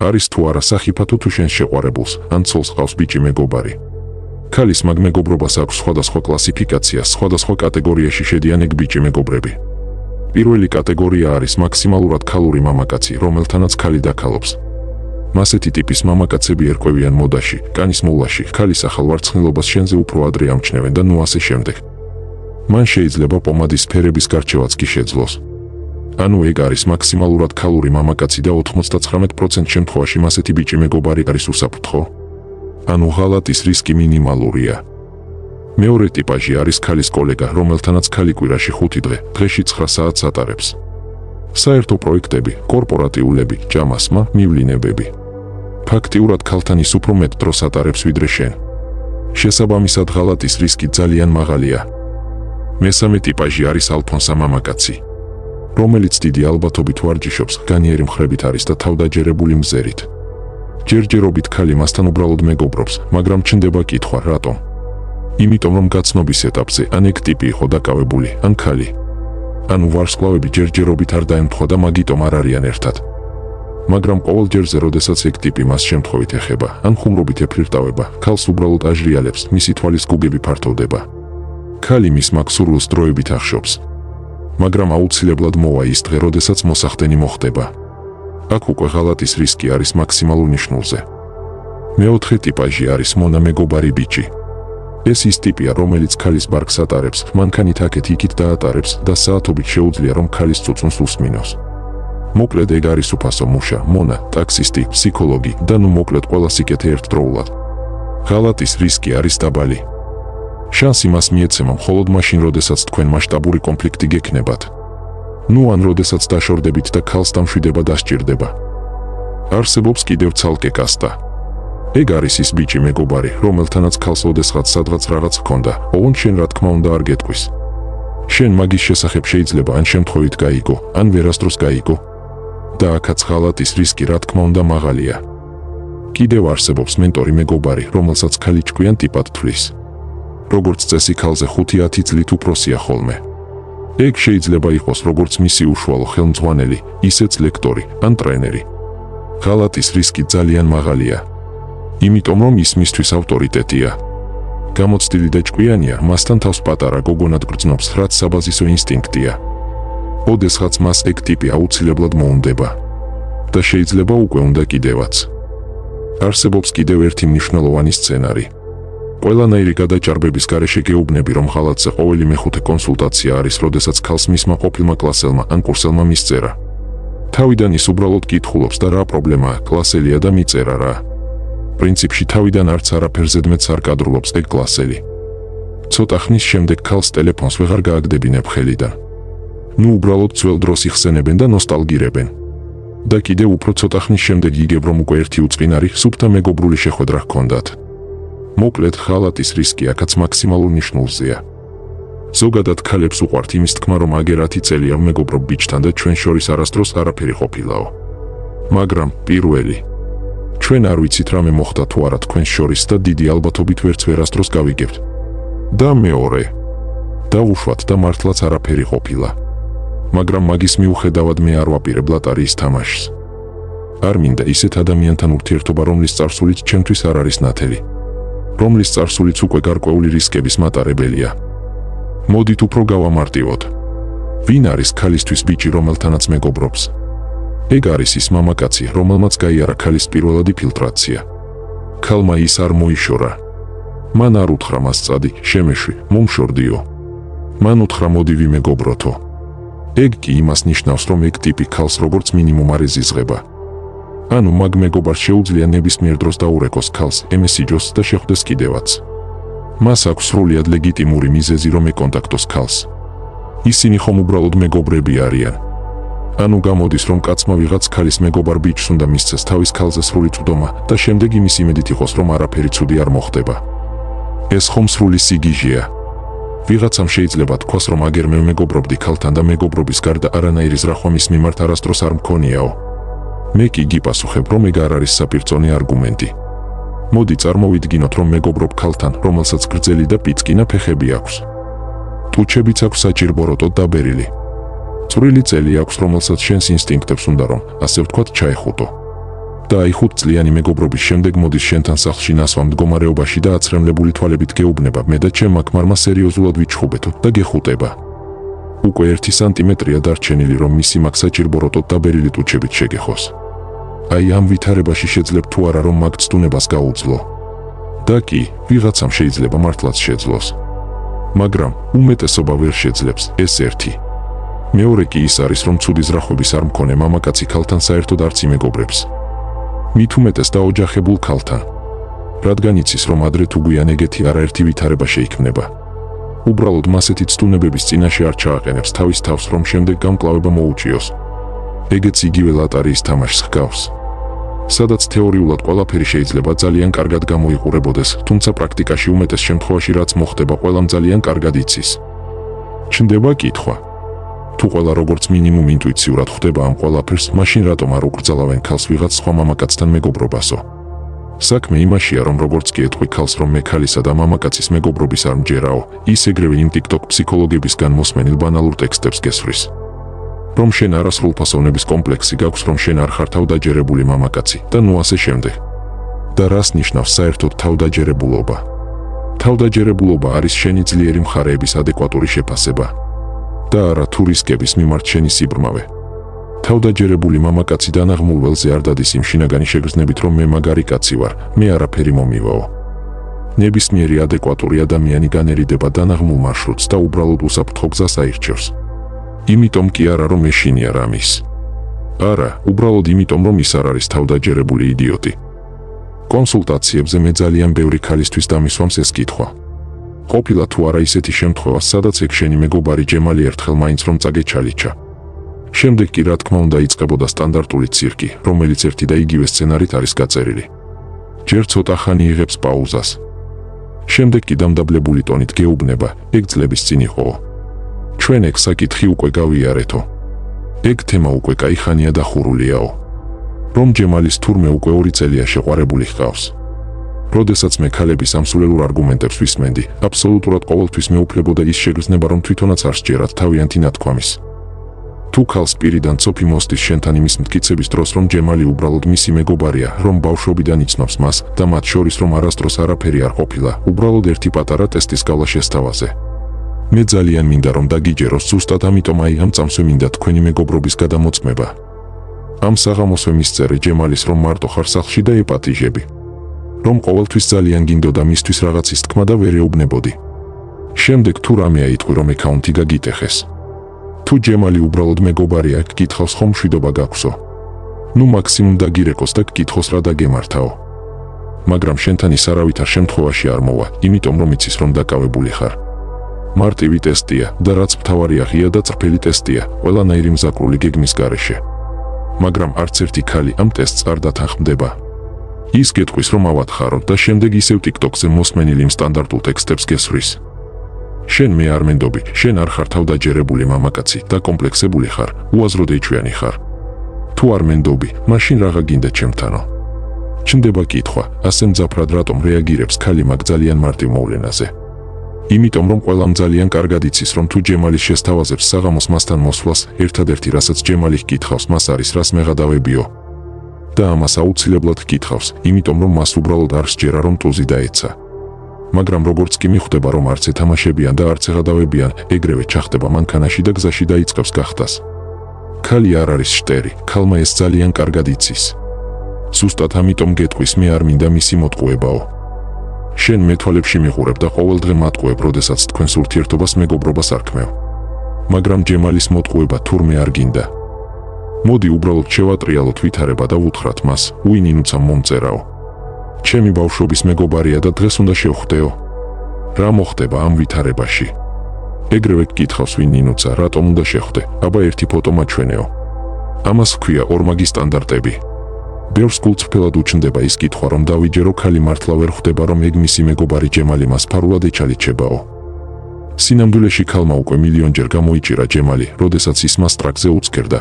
არის თუ არა სახიფათო თუ შენ შეყვარებულს, ან ცოლს ყავს ბიჭი მეგობარი. ქალის მაგ მეგობრობას აქვს სხვადასხვა კლასიფიკაცია, სხვადასხვა კატეგორიაში შედიან ეგ ბიჭი მეგობრები. პირველი კატეგორია არის მაქსიმალურად ქალური მამაკაცი, რომელთანაც ქალი დაქალობს. მასეთი ტიპის მამაკაცები ერკვევიან მოდაში, კანის მოვლაში, ქალის ახალ ვარცხნილობას შენზე უფრო ადრე ამჩნევენ და ნუ ასე შემდეგ. მან შეიძლება პომადის ფერების გარჩევაც კი შეძლოს. ანუ ეგ არის მაქსიმალურად ქალური მამაკაცი და 99% შემთხვევაში მასეთი ბიჭი მეგობარი არის უსაფრთხო. ანუ ღალატის რისკი მინიმალურია. მეორე ტიპაჟი არის ქალის კოლეგა, რომელთანაც ქალი კვირაში 5 დღე, დღეში 9 საათს ატარებს. საერთო პროექტები, კორპორატიულები, ჯამასმა, მივლინებები. ფაქტიურად ქალთან ის უფრო მეტ დროს ატარებს ვიდრე შენ. შესაბამისად ღალატის რისკი ძალიან მაღალია. მესამე ტიპაჟი არის ალფონსა მამაკაცი, რომელიც დიდი ალბათობით ვარჯიშობს, განიერი მხრებით არის და თავდაჯერებული მზერით. ჯერჯერობით ქალი მასთან უბრალოდ მეგობრობს, მაგრამ ჩნდება კითხვა, რატომ? იმიტომ რომ გაცნობის ეტაპზე ან ეგ ტიპი იყო დაკავებული, ან ქალი. ანუ ვარსკვლავები ჯერჯერობით არ დაემთხვა და მაგიტომ არ არიან ერთად. მაგრამ ყოველ ჯერზე, როდესაც ეგ ტიპი მას შემთხვევით ეხება, ან ხუმრობით ეფლირტავება, ქალს უბრალოდ აჟრიალებს, მისი თვალის გუგები ფართოვდება. ქალი მის მაგ სურვილს დროებით ახშობს. მაგრამ აუცილებლად მოვა ის დღე, როდესაც მოსახდენი მოხდება. აქ უკვე ღალატის რისკი არის მაქსიმალურ ნიშნულზე. მეოთხე ტიპაჟი არის მონა მეგობარი ბიჭი. ეს ის ტიპია, რომელიც ქალის ბარგს ატარებს, მანქანით აქეთ-იქით დაატარებს და საათობით შეუძლია, რომ ქალის წუწუნს უსმინოს. მოკლედ ეგ არის უფასო მუშა, მონა, ტაქსისტი, ფსიქოლოგი და ნუ მოკლედ ყველა სიკეთე ერთდროულად. ღალატის რისკი არის დაბალი. შანსი მას მიეცემა მხოლოდ მაშინ, როდესაც თქვენ მასშტაბური კონფლიქტი გექნებათ. ნუ ან როდესაც დაშორდებით და ქალს დამშვიდება დასჭირდება. არსებობს კიდევ ცალკე კასტა. ეგ არის ის ბიჭი მეგობარი, რომელთანაც ქალს ოდესღაც სადღაც რაღაც ჰქონდა, ოღონდ შენ რა თქმა უნდა არ გეტყვის. შენ მაგის შესახებ შეიძლება ან შემთხვევით გაიგო, ან ვერასდროს გაიგო. და აქაც ღალატის რისკი რა თქმა უნდა მაღალია. კიდევ არსებობს მენტორი მეგობარი, რომელსაც ქალი ჭკვიან ტიპად თვლის. როგორც წესი ქალზე 5-10 წლით უფროსია ხოლმე. ეგ შეიძლება იყოს როგორც მისი უშუალო ხელმძღვანელი, ისეც ლექტორი ან ტრენერი. ღალატის რისკი ძალიან მაღალია. იმიტომ რომ ის მისთვის ავტორიტეტია. გამოცდილი და ჭკვიანია, მასთან თავს პატარა გოგონად გრძნობს, რაც საბაზისო ინსტინქტია. ოდესღაც მას ეგ ტიპი აუცილებლად მოუნდება. და შეიძლება უკვე უნდა კიდევაც. არსებობს კიდევ ერთი მნიშვნელოვანი სცენარი. ყველანაირი გადაჭარბების გარეშე გეუბნები, რომ ღალატზე ყოველი მეხუთე კონსულტაცია არის, როდესაც ქალს მისმა ყოფილმა კლასელმა ან კურსელმა მისწერა. თავიდან ის უბრალოდ კითხულობს და რა პრობლემაა, კლასელია და მიწერა რა. პრინციპში თავიდან არც არაფერზე ძმეთს არ კადრულობს ეგ კლასელი. ცოტა ხნის შემდეგ ქალს ტელეფონს ვეღარ გააგდებინებ ხელიდან. ნუ უბრალოდ ძველ დროს იხსენებენ და ნოსტალგირებენ. და კიდევ უფრო ცოტა ხნის შემდეგ იგებ, რომ უკვე ერთი უწყინარი, სუფთა მეგობრული შეხვედრა ჰქონდათ. მოკლედ ღალატის რისკი აქაც მაქსიმალურ ნიშნულზეა. ზოგადად ქალებს უყვართ იმის თქმა, რომ აგერ 10 წელია ვმეგობრობ ბიჭთან და ჩვენ შორის არასდროს არაფერი ყოფილაო. მაგრამ პირველი, ჩვენ არ ვიცით რამე მოხდა თუ არა თქვენს შორის და დიდი ალბათობით ვერც ვერასდროს გავიგებთ. და მეორე, დავუშვათ და მართლაც არაფერი ყოფილა. მაგრამ მაგის მიუხედავად მე არ ვაპირებ ლატარიის თამაშს. არ მინდა ისეთ ადამიანთან ურთიერთობა, რომლის წარსულიც ჩემთვის არ არის ნათელი. რომლის წარსულიც უკვე გარკვეული რისკების მატარებელია. მოდით უფრო გავამარტივოთ. ვინ არის ქალისთვის ბიჭი, რომელთანაც მეგობრობს? ეგ არის ის მამაკაცი, რომელმაც გაიარა ქალის პირველადი ფილტრაცია. ქალმა ის არ მოიშორა. მან არ უთხრა მას წადი, შემეშვი, მომშორდიო. მან უთხრა მოდი ვიმეგობროთო. ეგ კი იმას ნიშნავს, რომ ეგ ტიპი ქალს როგორც მინიმუმ არ ეზიზღება. ანუ მაგ მეგობარს შეუძლია ნებისმიერ დროს დაურეკოს ქალს, ემესიჯოს და შეხვდეს კიდევაც. მას აქვს სრულიად ლეგიტიმური მიზეზი, რომ ეკონტაქტოს ქალს. ისინი ხომ უბრალოდ მეგობრები არიან. ანუ გამოდის, რომ კაცმა ვიღაც ქალის მეგობარ ბიჭს უნდა მისცეს თავის ქალზე სრული წვდომა და შემდეგ იმის იმედით იყოს, რომ არაფერი ცუდი არ მოხდება. ეს ხომ სრული სიგიჟეა. ვიღაცამ შეიძლება თქვას, რომ აგერ მე მეგობრობდი ქალთან და მეგობრობის გარდა არანაირი ზრახვა მის მიმართ არასდროს არ მქონიაო. მე კი გიპასუხებ, რომ ეგ არ არის საპირწონე არგუმენტი. მოდი წარმოვიდგინოთ, რომ მეგობრობ ქალთან, რომელსაც გრძელი და პიცკინა ფეხები აქვს. ტუჩებიც აქვს საჭირბოროტოდ დაბერილი. წვრილი წელი აქვს, რომელსაც შენს ინსტინქტებს უნდა, რომ ასე ვთქვათ, ჩაეხუტო. და აი 5 წლიანი მეგობრობის შემდეგ მოდის შენთან სახლში ნასვამ მდგომარეობაში და აცრემლებული თვალებით გეუბნება მე და ჩემ მაკმარმა სერიოზულად ვიჩხუბეთო და გეხუტება. უკვე 1 სანტიმეტრია დარჩენილი რომ მისი მაგ საჭირბო როტოთ და ბერილი ტუჩებით შეგეხოს. აი ამ ვითარებაში შეძლებ თუ არა რომ მაგ ცდუნებას გაუძლო. და კი, ვიღაცამ შეიძლება მართლაც შეძლოს. მაგრამ უმეტესობა ვერ შეძლებს, ეს ერთი. მეორე კი ის არის რომ ცუდი ზრახვების არ მქონე მამაკაცი ქალთან საერთოდ არც იმეგობრებს. მით უმეტეს დაოჯახებულ ქალთან. რადგან იცის რომ ადრე თუ გვიან ეგეთი არაერთი ვითარება შეიქმნება. უბრალოდ მასეთი ცდუნებების წინაშე არ ჩააყენებს თავის თავს რომ შემდეგ გამკლავება მოუჭიოს. ეგეც იგივე ლატარიის თამაშს ჰგავს. სადაც თეორიულად ყველაფერი შეიძლება ძალიან კარგად გამოიყურებოდეს, თუმცა პრაქტიკაში უმეტეს შემთხვევაში რაც მოხდება ყველამ ძალიან კარგად იცის. ჩნდება კითხვა. თუ ყველა როგორც მინიმუმ ინტუიციურად ხვდება ამ ყველაფერს, მაშინ რატომ არ უკრძალავენ ქალს ვიღაც სხვა მამაკაცთან მეგობრობასო? საქმე იმაშია რომ როგორც კი ეტყვი ქალს რომ მე ქალისა და მამაკაცის მეგობრობის არ მჯერაო, ის ეგრევე იმ TikTok ფსიქოლოგებისგან მოსმენილ ბანალურ ტექსტებს გესვრის. რომ შენ არასრულფასოვნების კომპლექსი გაქვს რომ შენ არ ხარ თავდაჯერებული მამაკაცი და ნუ ასე შემდეგ. და რას ნიშნავს საერთოდ თავდაჯერებულობა? თავდაჯერებულობა არის შენი ძლიერი მხარეების ადეკვატური შეფასება. და არა თუ რისკების მიმართ შენი სიბრმავე. თავდაჯერებული მამაკაცი დანაღმულ ველზე არ დადის იმ შინაგანი შეგრძნებით რომ მე მაგარი კაცი ვარ, მე არაფერი მომივაო. ნებისმიერი ადეკვატური ადამიანი განერიდება დანაღმულ მარშრუტს და უბრალოდ უსაფრთხო გზას აირჩევს. იმიტომ კი არა რომ ეშინია რამის. არა, უბრალოდ იმიტომ რომ ის არ არის თავდაჯერებული იდიოტი. კონსულტაციებზე მე ძალიან ბევრი ქალისთვის დამისვამს ეს კითხვა. ყოფილა თუ არა ისეთი შემთხვევა, სადაც ეგ შენი მეგობარი ჯემალი ერთხელ მაინც რომ წაგეჩალიჩა. შემდეგ კი რა თქმა უნდა იწყებოდა სტანდარტული ცირკი, რომელიც ერთი და იგივე სცენარით არის გაწერილი. ჯერ ცოტა ხანი იღებს პაუზას. შემდეგ კი დამდაბლებული ტონით გეუბნება, ეგ წლების წინ იყო. ჩვენ ეგ საკითხი უკვე გავიარეთო. ეგ თემა უკვე კაიხანია და ხურულიაო. რომ ჯემალის თურმე უკვე 2 წელია შეყვარებული ჰყავს. როდესაც მე ქალების ამსულელურ არგუმენტებს ვისმენდი, აბსოლუტურად ყოველთვის მეუფლებოდა ის შეგრძნება რომ თვითონაც არ სჯერათ თავიანთი ნათქვამის. თუ ქალს პირიდან ცოფი მოსდის შენთან იმის მტკიცების დროს რომ ჯემალი უბრალოდ მისი მეგობარია, რომ ბავშვობიდან იცნობს მას და მათ შორის რომ არასდროს არაფერი არ ყოფილა, უბრალოდ ერთი პატარა ტესტის გავლა შესთავაზე. მე ძალიან მინდა რომ დაგიჯეროს ზუსტად ამიტომ აი ამ წამსვე მინდა თქვენი მეგობრობის გადამოწმება. ამ საღამოსვე მისწერე ჯემალის რომ მარტო ხარ სახლში და ეპატიჟები. რომ ყოველთვის ძალიან გინდოდა მისთვის რაღაცის თქმა და ვერ ეუბნებოდი. შემდეგ თუ რამე აიტყვი რომ აკაუნტი გაგიტეხეს. თუ ჯემალი უბრალოდ მეგობარია, გკითხავს ხომ მშვიდობა გაქვსო. ნუ მაქსიმუმ დაგირეკოს და გკითხოს რა დაგემართაო. მაგრამ შენთან ის არავითარ შემთხვევაში არ მოვა, იმიტომ რომ იცის რომ დაკავებული ხარ. მარტივი ტესტია და რაც მთავარია ღია და წრფელი ტესტია, ყველანაირი მზაკრული გეგმის გარეშე. მაგრამ არც ერთი ქალი ამ ტესტს არ დათანხმდება. ის გეტყვის რომ ავათხაროთ და შემდეგ ისევ TikTok-ზე მოსმენილ იმ სტანდარტულ ტექსტებს გესვრის. შენ მე არ მენდობი, შენ არ ხარ თავდაჯერებული მამაკაცი და კომპლექსებული ხარ, უაზრო დეიჩვიანი ხარ. თუ არ მენდობი, მაშინ რაღა გინდა ჩემთანო? ჩნდება კითხვა, ასე მძაფრად რატომ რეაგირებს ქალი მაგ ძალიან მარტივ მოვლენაზე? იმიტომ რომ ყველამ ძალიან კარგად იცის რომ თუ ჯემალის შესთავაზებს საღამოს მასთან მოსვლას, ერთადერთი რასაც ჯემალი ჰკითხავს მას არის რას მეღადავებიო. და ამას აუცილებლად ჰკითხავს, იმიტომ რომ მას უბრალოდ არ სჯერა რომ ტუზი დაეცა. მაგრამ როგორც კი მიხვდება რომ არც ეთამაშებიან და არც ეღადავებიან, ეგრევე ჩახდება მანქანაში და გზაში დაიწყებს გახტას. ქალი არ არის შტერი, ქალმა ეს ძალიან კარგად იცის. ზუსტად ამიტომ გეტყვის მე არ მინდა მისი მოტყუებაო. შენ მეთვალებში მიყურებ და ყოველდღე მატყუებ, როდესაც თქვენს ურთიერთობას მეგობრობას არ ქმევ. მაგრამ ჯემალის მოტყუება თურმე არ გინდა. მოდი უბრალოდ შევატრიალოთ ვითარება და ვუთხრათ მას, უინ ინუცამ მომწერაო. ჩემი ბავშვობის მეგობარია და დღეს უნდა შევხვდეო. რა მოხდება ამ ვითარებაში? ეგრევე გკითხავს ვინ ინუცა, რატომ უნდა შეხვდე, აბა ერთი ფოტო მაჩვენეო. ამას ჰქვია ორმაგი სტანდარტები. ბევრს გულწრფელად უჩნდება ის კითხვა რომ დავიჯერო ქალი მართლა ვერ ხვდება რომ ეგ მისი მეგობარი ჯემალი მას ფარულად ეჩალიჩებაო. სინამდვილეში ქალმა უკვე მილიონჯერ გამოიჭირა ჯემალი, როდესაც ის მას ტრაქზე უცქერდა.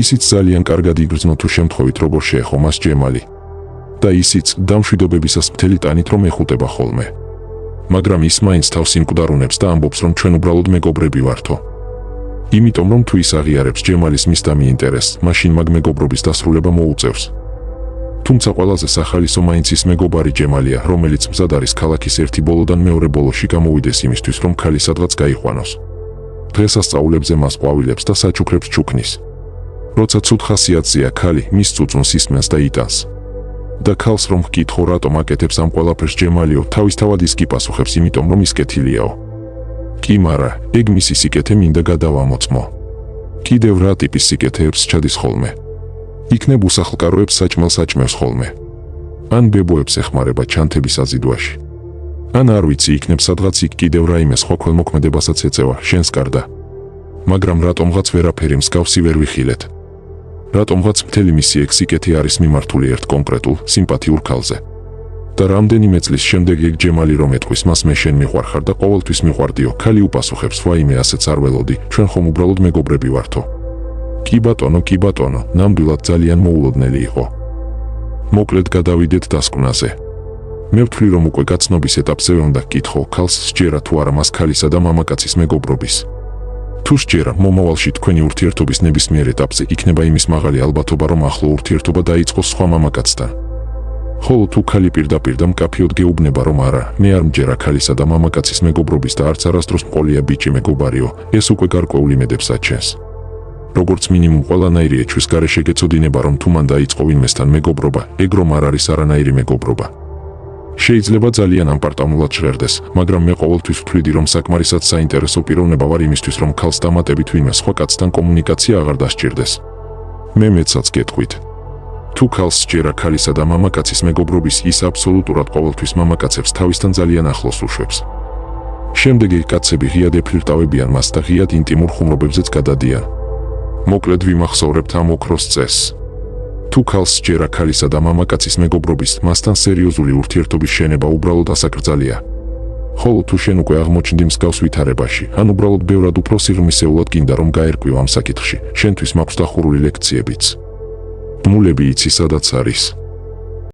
ისიც ძალიან კარგად იგრძნო თუ შემთხვევით როგორ შეეხო მას ჯემალი. და ისიც დამშვიდობებისას მთელი ტანით რომ ეხუტება ხოლმე. მაგრამ ის მაინც თავს იმკვდარუნებს და ამბობს რომ ჩვენ უბრალოდ მეგობრები ვართო. იმიტომ რომ თუ ის აღიარებს ჯემალის მისდამი ინტერესს, მაშინ მაგ მეგობრობის დასრულება მოუწევს. თუმცა ყველაზე სახალისო მაინც ის მეგობარი ჯემალია, რომელიც მზად არის ქალაქის ერთი ბოლოდან მეორე ბოლოში გამოვიდეს იმისთვის, რომ ქალი სადღაც გაიყვანოს. დღესასწაულებზე მას ყვავილებს და საჩუქრებს ჩუქნის. როცა ცუდ ხასიათზეა ქალი, მის წუწუნს ისმენს და იტანს. და ქალს რომ ჰკითხო რატომ აკეთებს ამ ყველაფერს ჯემალიო, თავისთავად ის კი პასუხებს, იმიტომ რომ ის კეთილიაო. კი მარა, ეგ მისი სიკეთე მინდა გადავამოწმო. კიდევ რა ტიპის სიკეთეებს ჩადის ხოლმე? იქნებ უსახლკაროებს საჭმელს აჭმევს ხოლმე. ან ბებოებს ეხმარება ჩანთების აზიდვაში. ან არ ვიცი, იქნებ სადღაც იქ კიდევ რაიმე სხვა ქველმოქმედებასაც ეწევა შენს გარდა. მაგრამ რატომღაც ვერაფერი მსგავსი ვერ ვიხილეთ. რატომღაც მთელი მისი ეგ სიკეთე არის მიმართული ერთ კონკრეტულ, სიმპათიურ ქალზე. და რამდენიმე წლის შემდეგ ეგ ჯემალი რომ ეთქვის მას მე შენ მიყვარხარ და ყოველთვის მიყვარდიო, ქალი უპასუხებს, ვაიმე ასეც არ ველოდი, ჩვენ ხომ უბრალოდ მეგობრები ვართო. კი ბატონო, ნამდვილად ძალიან მოულოდნელი იყო. მოკლედ გადავიდეთ დასკვნაზე. მე ვთვლი რომ უკვე გაცნობის ეტაპზე უნდა გკითხო, ქალს სჯერა თუ არა მას ქალისა და მამაკაცის მეგობრობის. თუ სჯერა, მომავალში თქვენი ურთიერთობის ნებისმიერ ეტაპზე იქნება იმის მაღალი ალბათობა, რომ ახლო ურთიერთობა დაიწყოს სხვა მამაკაცთან. ხოლო თუ ქალი პირდაპირ და მკაფიოდ გეუბნება რომ არა, მე არ მჯერა ქალისა და მამაკაცის მეგობრობის და არც არასდროს მყოლია ბიჭი მეგობარიო, ეს უკვე გარკვეულ იმედებს აჩენს. როგორც მინიმუმ ყველანაირი ეჩვის გარეშე გეცოდინება რომ თუ მან დაიწყო ვინმესთან მეგობრობა, ეგ რომ არ არის არანაირი მეგობრობა. შეიძლება ძალიან ამპარტამულად ჟღერდეს, მაგრამ მე ყოველთვის ვთვლიდი რომ საკმარისად საინტერესო პიროვნება ვარ იმისთვის რომ ქალს დამატებით ვინმე სხვა კაცთან კომუნიკაცია აღარ დასჭირდეს. მე მეცაც გეტყვით. თუ ქალს სჯერა ქალისა და მამაკაცის მეგობრობის, ის აბსოლუტურად ყოველთვის მამაკაცებს თავისთან ძალიან ახლოს უშვებს. შემდეგ ეგ კაცები ღიად ეფლირტავებიან მას და ღიად ინტიმურ ხუმრობებზეც გადადიან. მოკლედ ვიმახსოვრებთ ამ ოქროს წესს. თუ ქალს სჯერა ქალისა და მამაკაცის მეგობრობის, მასთან სერიოზული ურთიერთობის შენება უბრალოდ ასაკრძალია. ხოლო თუ შენ უკვე აღმოჩნდი მსგავს ვითარებაში, ან უბრალოდ ბევრად უფრო სიღრმისეულად გინდა რომ გაერკვიო ამ საკითხში, შენთვის მაქვს დახურული ლექციებიც. ბმულები იცი სადაც არის.